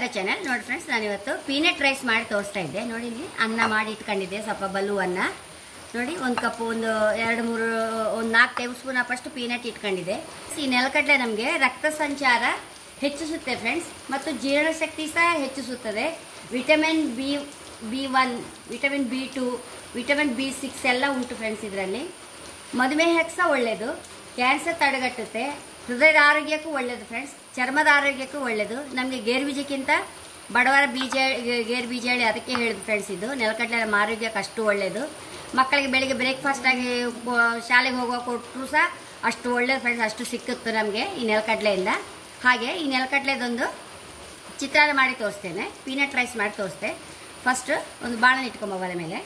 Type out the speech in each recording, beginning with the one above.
The channel. ನೋಡಿ friends, ನಾನಿವತ್ತು peanut rice ಮಾಡಿ ತೋರಿಸ್ತಾ ಇದ್ದೆ. ನೋಡಿ, ಇಲ್ಲಿ ಅನ್ನ ಮಾಡಿ ಇಟ್ಕೊಂಡಿದ್ದೆ, ಸ್ವಲ್ಪ ಬಲು ಅನ್ನ. ನೋಡಿ, ಒಂದು ಕಪ್, ಒಂದು 4 ಟೇಬಲ್ ಸ್ಪೂನ್ ಅಷ್ಟು ಪೀನಟ್ ಇಟ್ಕೊಂಡಿದ್ದೆ. ಈ ನೆಲಗಡಲೆ ನಮಗೆ ರಕ್ತ ಸಂಚಾರ ಹೆಚ್ಚಿಸುತ್ತೆ ಫ್ರೆಂಡ್ಸ್, ಮತ್ತು ಜೀರ್ಣಶಕ್ತಿ ಸಹ ಹೆಚ್ಚಿಸುತ್ತದೆ. Vitamin B1, vitamin B2, vitamin B6 ಎಲ್ಲ ಉಂಟು ಫ್ರೆಂಡ್ಸ್ ಇದರಲ್ಲಿ. ಮಧುಮೇಹಕ್ಕೆ ಸಹ ಒಳ್ಳೆಯದು, ಕ್ಯಾನ್ಸರ್ ತಡೆಗಟ್ಟುತ್ತೆ, ಹೃದಯದ ಆರೋಗ್ಯಕ್ಕೂ ಒಳ್ಳೆಯದು ಫ್ರೆಂಡ್ಸ್, ಚರ್ಮದ ಆರೋಗ್ಯಕ್ಕೂ ಒಳ್ಳೆಯದು. ನಮಗೆ ಗೇರು ಬೀಜಕ್ಕಿಂತ ಬಡವರ ಗೇರು ಬೀಜ ಹೇಳಿ ಅದಕ್ಕೆ ಹೇಳಿದ್ದು ಫ್ರೆಂಡ್ಸ್. ಇದು ನೆಲಗಡಲೆ ನಮ್ಮ ಆರೋಗ್ಯಕ್ಕೆ ಅಷ್ಟು ಒಳ್ಳೆಯದು. ಮಕ್ಕಳಿಗೆ ಬೆಳಿಗ್ಗೆ ಬ್ರೇಕ್ಫಾಸ್ಟಾಗಿ ಶಾಲೆಗೆ ಹೋಗುವ ಕೊಟ್ಟರು ಸಹ ಅಷ್ಟು ಒಳ್ಳೆಯದು ಫ್ರೆಂಡ್ಸ್. ಅಷ್ಟು ಸಿಕ್ಕುತ್ತೆ ನಮಗೆ ಈ ನೆಲಗಡಲೆಯಿಂದ. ಹಾಗೆ ಈ ನೆಲಗಡಲೆದೊಂದು ಚಿತ್ರಾನ್ನ ಮಾಡಿ ತೋರಿಸ್ತೇನೆ, ಪೀನಟ್ ರೈಸ್ ಮಾಡಿ ತೋರಿಸ್ತೆ. ಫಸ್ಟ್ ಒಂದು ಬಾಣಲೆ ಇಟ್ಕೊಂಬ ಒಲೆ ಮೇಲೆ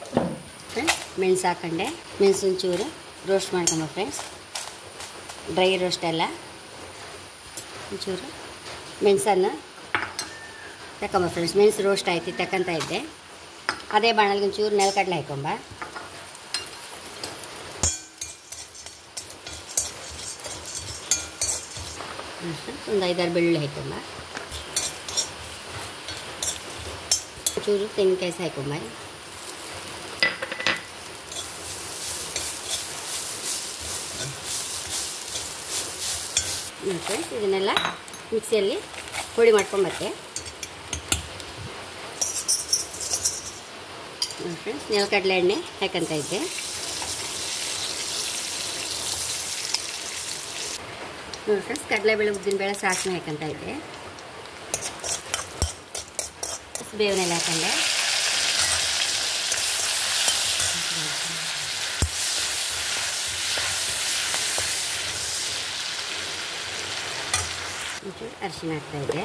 ಫ್ರೆಂಡ್ಸ್. ಮೆಣಸು ಹಾಕೊಂಡೆ, ಮೆಣಸು ಒಂಚೂರು ರೋಸ್ಟ್ ಮಾಡ್ಕೊಂಬ ಫ್ರೆಂಡ್ಸ್, ಡ್ರೈ ರೋಸ್ಟ್ ಎಲ್ಲ. ಒಂಚೂರು ಮೆಣಸನ್ನು ತಗೊಂಬ ಫ್ರೆಂಡ್ಸ್. ಮೆಣಸು ರೋಸ್ಟ್ ಆಯ್ತು, ತಕ್ಕಂತ ಇದ್ದೆ. ಅದೇ ಬಾಣಲಿಗೆ ಒಂಚೂರು ನೆಲಗಡಲೆ ಹಾಕೊಂಬ. ಒಂದು 5-6 ಬೆಳ್ಳುಳ್ಳಿ ಹಾಕೊಂಬ. ಒಂಚೂರು ತೆಂಗಿನಕಾಯಿ ಸಹ ಹಾಕೊಂಬ. ಫ್ರೆಂಡ್ಸ್, ಇದನ್ನೆಲ್ಲ ಮಿಕ್ಸಿಯಲ್ಲಿ ಪುಡಿ ಮಾಡ್ಕೊಂಬತ್ತೆ. ಫ್ರೆಂಡ್ಸ್, ನೆಲಗಡಲೆ ಎಣ್ಣೆ ಹಾಕಂತ ಇದ್ದೆ. ನೋಡಿ ಫ್ರೆಂಡ್ಸ್, ಕಡಲೆಬೇಳೆ, ಉದ್ದಿನಬೇಳೆ, ಸಾಸಿವೆ ಹಾಕಂತ ಇದ್ದೆ. ಬೇವನೆಲ್ಲ ಹಾಕೊಂಡೆ. ಒಂಚೂರು ಅರಿಶಿನ ಹಾಕ್ತಾಯಿದ್ದೆ.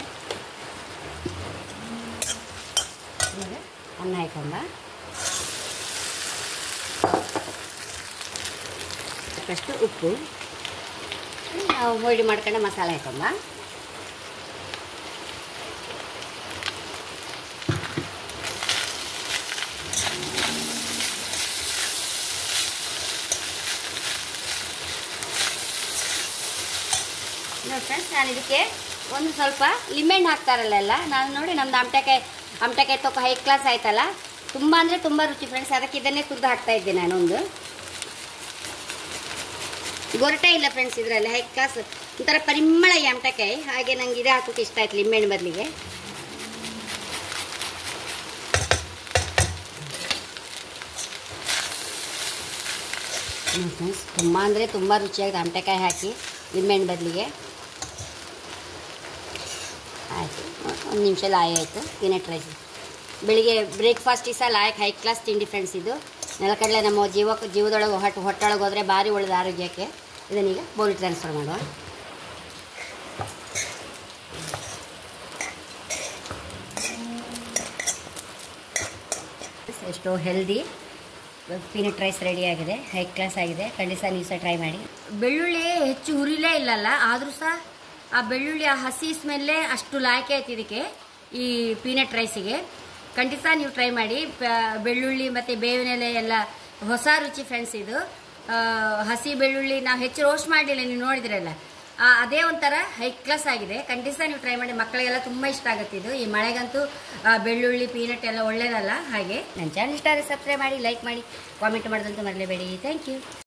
ಅನ್ನ ಹಾಕೊಂಬ. ಫಸ್ಟು ಉಪ್ಪು, ನಾವು ಹೊಯ್ಡಿ ಮಾಡ್ಕೊಂಡು ಮಸಾಲೆ ಹಾಕೊಂಬ. ನೋಡಿ ಫ್ರೆಂಡ್ಸ್, ನಾನು ಇದಕ್ಕೆ ಒಂದು ಸ್ವಲ್ಪ ಲಿಂಬೆಹಣ್ಣು ಹಾಕ್ತಾರಲ್ಲ ಎಲ್ಲ, ನಾನು ನೋಡಿ ನಮ್ದು ಆಮಟೆಕಾಯಿ ತೊಕ್ಕ ಹೈ ಕ್ಲಾಸ್ ಆಯ್ತಲ್ಲ, ತುಂಬ ಅಂದರೆ ತುಂಬ ರುಚಿ ಫ್ರೆಂಡ್ಸ್. ಅದಕ್ಕೆ ಇದನ್ನೇ ತುರ್ದು ಹಾಕ್ತಾ ಇದ್ದೆ ನಾನೊಂದು. ಗೊರಟೆ ಇಲ್ಲ ಫ್ರೆಂಡ್ಸ್ ಇದರಲ್ಲಿ, ಹೈ ಕ್ಲಾಸ್ ಒಂಥರ ಪರಿಮಳ ಈ ಆಮಟೆಕಾಯಿ. ಹಾಗೆ ನಂಗೆ ಇದೇ ಹಾಕೋಕ್ಕೆ ಇಷ್ಟ ಆಯ್ತು, ಲಿಂಬೆಹಣ್ಣು ಬದಲಿಗೆ. ಫ್ರೆಂಡ್ಸ್, ತುಂಬ ಅಂದರೆ ತುಂಬ ರುಚಿಯಾಗಿದೆ ಆಮಟೆಕಾಯಿ ಹಾಕಿ ಲಿಂಬೆಹಣ್ಣು ಬದಲಿಗೆ. ಆಯಿತು, 1 ನಿಮಿಷ ಲಾಯ ಆಯಿತು ಪೀನಟ್ ರೈಸ್. ಬೆಳಿಗ್ಗೆ ಬ್ರೇಕ್ಫಾಸ್ಟಿಗೆ ಸಹ ಲಾಯಕ್ ಹೈ ಕ್ಲಾಸ್ ತಿಂಡಿ ಫ್ರೆಂಡ್ಸ್ ಇದು. ನೆಲಗಡಲೆ ನಮ್ಮ ಜೀವದೊಳಗೆ ಹೊಟ್ಟೊಳಗೆ ಹೋದರೆ ಭಾರಿ ಒಳ್ಳೆಯದು ಆರೋಗ್ಯಕ್ಕೆ. ಇದನ್ನೀಗ ಬೌಲ್ ಟ್ರಾನ್ಸ್ಫರ್ ಮಾಡುವ. ಎಷ್ಟೋ ಹೆಲ್ದಿ ಪೀನಟ್ ರೈಸ್ ರೆಡಿಯಾಗಿದೆ, ಹೈ ಕ್ಲಾಸ್ ಆಗಿದೆ. ಖಂಡಿತ ನೀವು ಸಹ ಟ್ರೈ ಮಾಡಿ. ಬೆಳ್ಳುಳ್ಳಿ ಹೆಚ್ಚು ಹುರಿಲೇ ಇಲ್ಲಲ್ಲ, ಆದರೂ ಸಹ ಆ ಬೆಳ್ಳುಳ್ಳಿ ಆ ಹಸಿ ಸ್ಮೆಲ್ಲೇ ಅಷ್ಟು ಲಾಯ್ಕೆ ಆಯ್ತು ಇದಕ್ಕೆ, ಈ ಪೀನಟ್ ರೈಸಿಗೆ. ಖಂಡಿತ ನೀವು ಟ್ರೈ ಮಾಡಿ. ಬೆಳ್ಳುಳ್ಳಿ ಮತ್ತು ಬೇವಿನ ಎಲೆ ಎಲ್ಲ ಹೊಸ ರುಚಿ ಫ್ರೆಂಡ್ಸ್ ಇದು. ಹಸಿ ಬೆಳ್ಳುಳ್ಳಿ ನಾವು ಹೆಚ್ಚು ರೋಸ್ಟ್ ಮಾಡಲಿಲ್ಲ, ನೀವು ನೋಡಿದ್ರಲ್ಲ, ಅದೇ ಒಂಥರ ಹೈ ಕ್ಲಾಸ್ ಆಗಿದೆ. ಖಂಡಿತ ನೀವು ಟ್ರೈ ಮಾಡಿ, ಮಕ್ಕಳಿಗೆಲ್ಲ ತುಂಬ ಇಷ್ಟ ಆಗುತ್ತೆ ಇದು. ಈ ಮಳೆಗಂತೂ ಬೆಳ್ಳುಳ್ಳಿ ಪೀನಟ್ ಎಲ್ಲ ಒಳ್ಳೇದಲ್ಲ. ಹಾಗೆ ನನ್ನ ಚಾನಲ್ ಇಷ್ಟ ಆದರೆ ಸಬ್ಸ್ಕ್ರೈಬ್ ಮಾಡಿ, ಲೈಕ್ ಮಾಡಿ, ಕಾಮೆಂಟ್ ಮಾಡೋದಂತೂ ಮರಲೇಬೇಡಿ. Thank you.